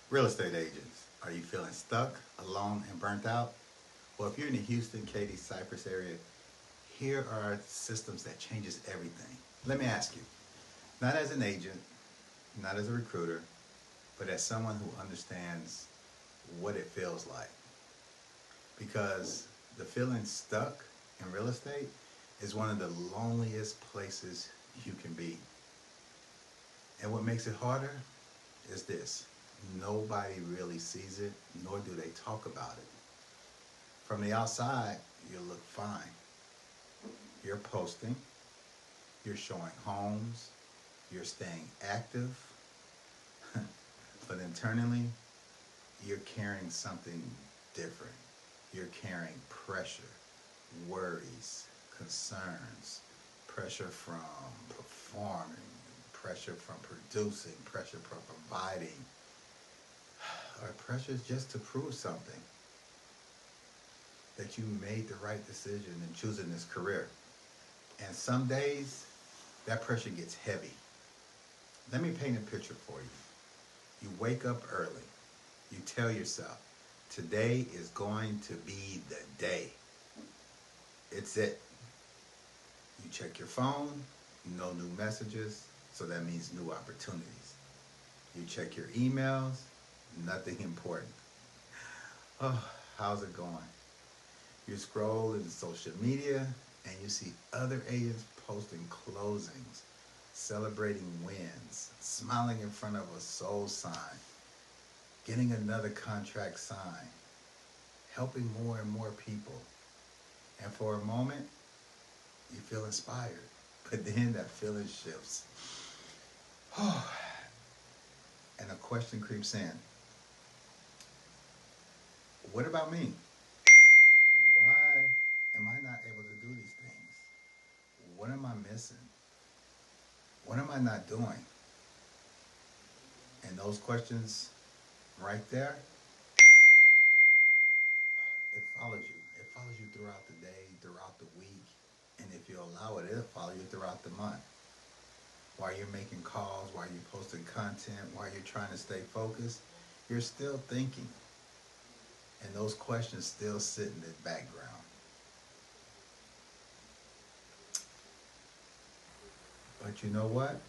Real estate agents, are you feeling stuck, alone, and burnt out? Well, if you're in the Houston, Katy, Cypress area, here are systems that changes everything. Let me ask you, not as an agent, not as a recruiter, but as someone who understands what it feels like. Because the feeling stuck in real estate is one of the loneliest places you can be. And what makes it harder is this: nobody really sees it, nor do they talk about it. From the outside, you look fine. You're posting, you're showing homes, you're staying active, but internally, you're carrying something different. You're carrying pressure, worries, concerns, pressure from performing, pressure from producing, pressure from providing, or pressure just to prove something that you made the right decision in choosing this career. And some days, that pressure gets heavy. Let me paint a picture for you. You wake up early. You tell yourself, today is going to be the day. It's it. You check your phone, no new messages, so that means new opportunities. You check your emails, nothing important. Oh, how's it going? You scroll in social media and you see other agents posting closings, celebrating wins, smiling in front of a sold sign, getting another contract signed, helping more and more people. And for a moment, you feel inspired. But then that feeling shifts. And a question creeps in. What about me? Why am I not able to do these things? What am I missing? What am I not doing? And those questions right there, it follows you. It follows you throughout the day, throughout the week. And if you allow it, it'll follow you throughout the month. While you're making calls, while you're posting content, while you're trying to stay focused, you're still thinking. And those questions still sit in the background. But you know what?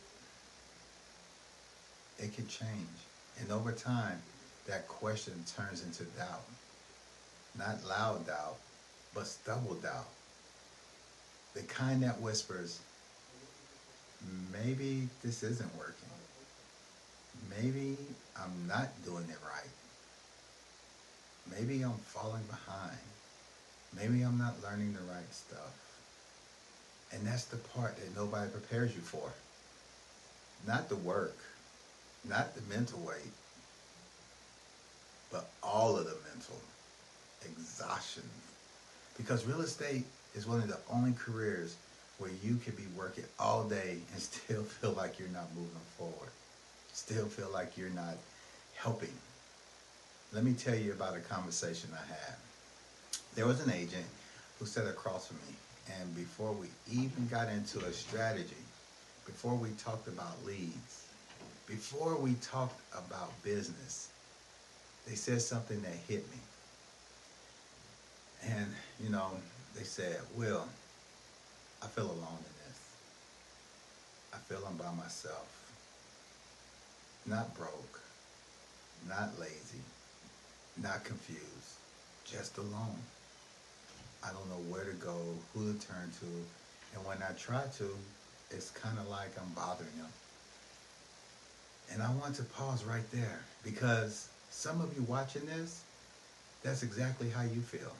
It can change. And over time, that question turns into doubt. Not loud doubt, but stubble doubt. The kind that whispers, maybe this isn't working. Maybe I'm not doing it right. Maybe I'm falling behind. Maybe I'm not learning the right stuff. And that's the part that nobody prepares you for. Not the work, not the mental weight, but all of the mental exhaustion. Because real estate is one of the only careers where you can be working all day and still feel like you're not moving forward, still feel like you're not helping. Let me tell you about a conversation I had. There was an agent who sat across from me, and before we even got into a strategy, before we talked about leads, before we talked about business, they said something that hit me. And, you know, they said, Will, I feel alone in this. I feel I'm by myself. Not broke, not lazy, not confused, just alone. I don't know where to go, who to turn to. And when I try to, it's kind of like I'm bothering them. And I want to pause right there because some of you watching this, that's exactly how you feel.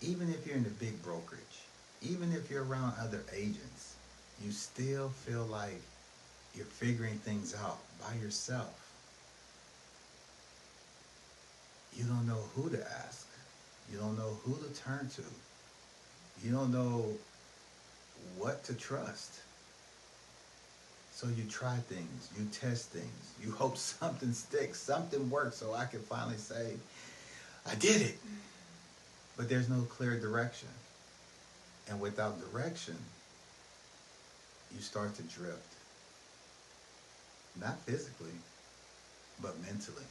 Even if you're in the big brokerage, even if you're around other agents, you still feel like you're figuring things out by yourself. You don't know who to ask. You don't know who to turn to. You don't know what to trust. So you try things, you test things, you hope something sticks, something works so I can finally say, I did it. But there's no clear direction. And without direction, you start to drift. Not physically, but mentally.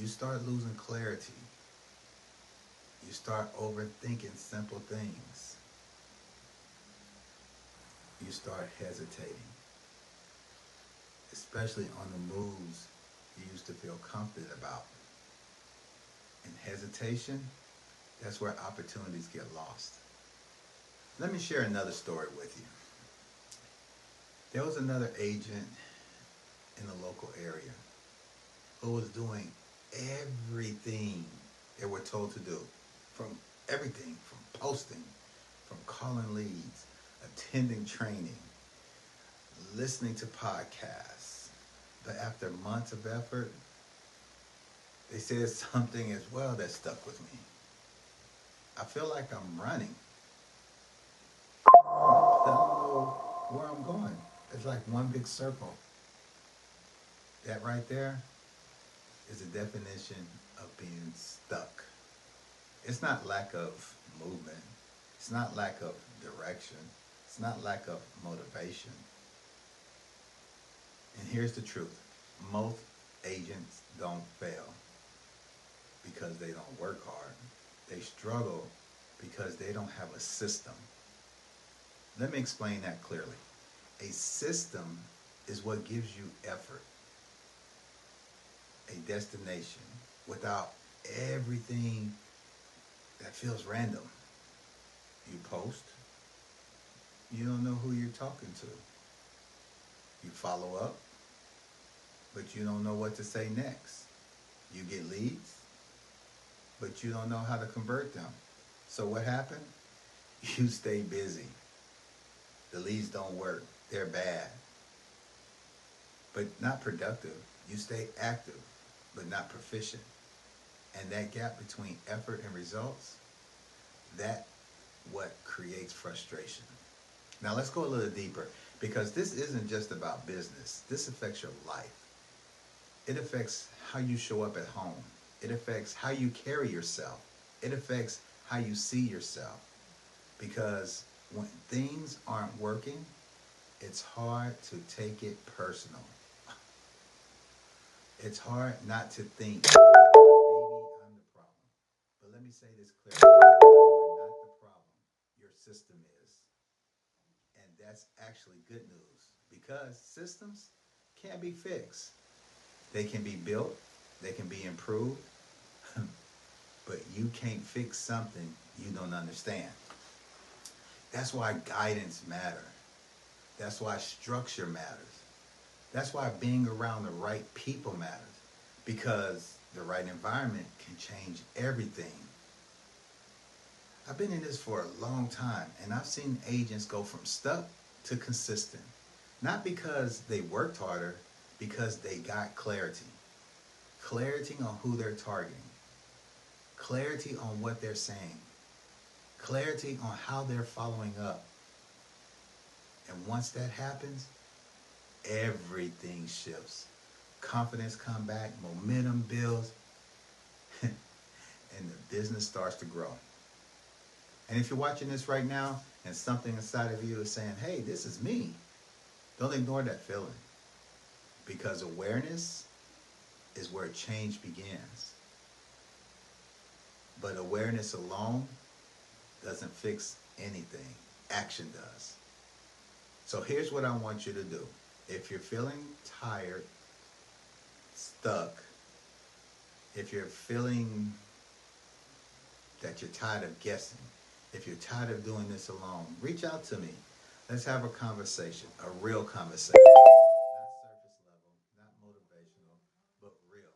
You start losing clarity. You start overthinking simple things. You start hesitating, especially on the moves you used to feel confident about. And hesitation, that's where opportunities get lost. Let me share another story with you. There was another agent in the local area who was doing everything they were told to do. From everything, from posting, from calling leads, attending training, listening to podcasts. But after months of effort, they said something as well that stuck with me. I feel like I'm running. I don't know where I'm going. It's like one big circle. That right there is a definition of being stuck. It's not lack of movement. It's not lack of direction. It's not lack of motivation. And here's the truth. Most agents don't fail because they don't work hard. They struggle because they don't have a system. Let me explain that clearly. A system is what gives you effort, a destination. Without everything that feels random. You post, you don't know who you're talking to. You follow up, but you don't know what to say next. You get leads, but you don't know how to convert them. So what happened? You stay busy. The leads don't work. They're bad, but not productive. You stay active, but not proficient. And that gap between effort and results, that what creates frustration. Now let's go a little deeper because this isn't just about business. This affects your life. It affects how you show up at home. It affects how you carry yourself. It affects how you see yourself. Because when things aren't working, it's hard to take it personal. It's hard not to think, maybe I'm the problem. But let me say this clearly. You are not the problem. Your system is. And that's actually good news because systems can't be fixed. They can be built, they can be improved, but you can't fix something you don't understand. That's why guidance matters. That's why structure matters. That's why being around the right people matters because the right environment can change everything. I've been in this for a long time and I've seen agents go from stuck to consistent. Not because they worked harder, because they got clarity. Clarity on who they're targeting. Clarity on what they're saying. Clarity on how they're following up. And once that happens, everything shifts. Confidence comes back, momentum builds, and the business starts to grow. And if you're watching this right now and something inside of you is saying, hey, this is me, don't ignore that feeling. Because awareness is where change begins. But awareness alone doesn't fix anything. Action does. So here's what I want you to do. If you're feeling tired, stuck, if you're feeling that you're tired of guessing, if you're tired of doing this alone, reach out to me. Let's have a conversation, a real conversation. Not surface level, not motivational, but real.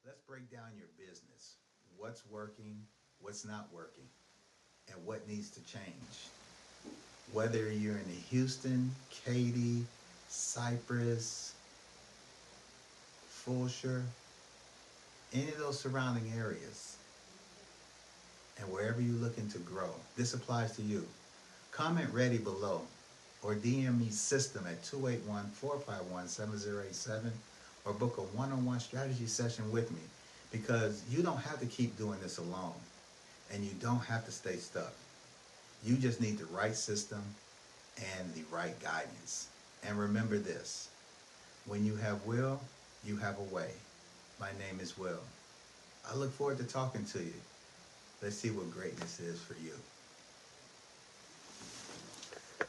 Let's break down your business. What's working, what's not working, and what needs to change. Whether you're in Houston, Katy, Cypress, Fulshire, any of those surrounding areas, and wherever you're looking to grow, this applies to you. Comment ready below or DM me system at 281-451-7087 or book a one-on-one strategy session with me because you don't have to keep doing this alone and you don't have to stay stuck. You just need the right system and the right guidance. And remember this, When you have will, you have a way. My name is Will. I look forward to talking to you. Let's see what greatness is for you.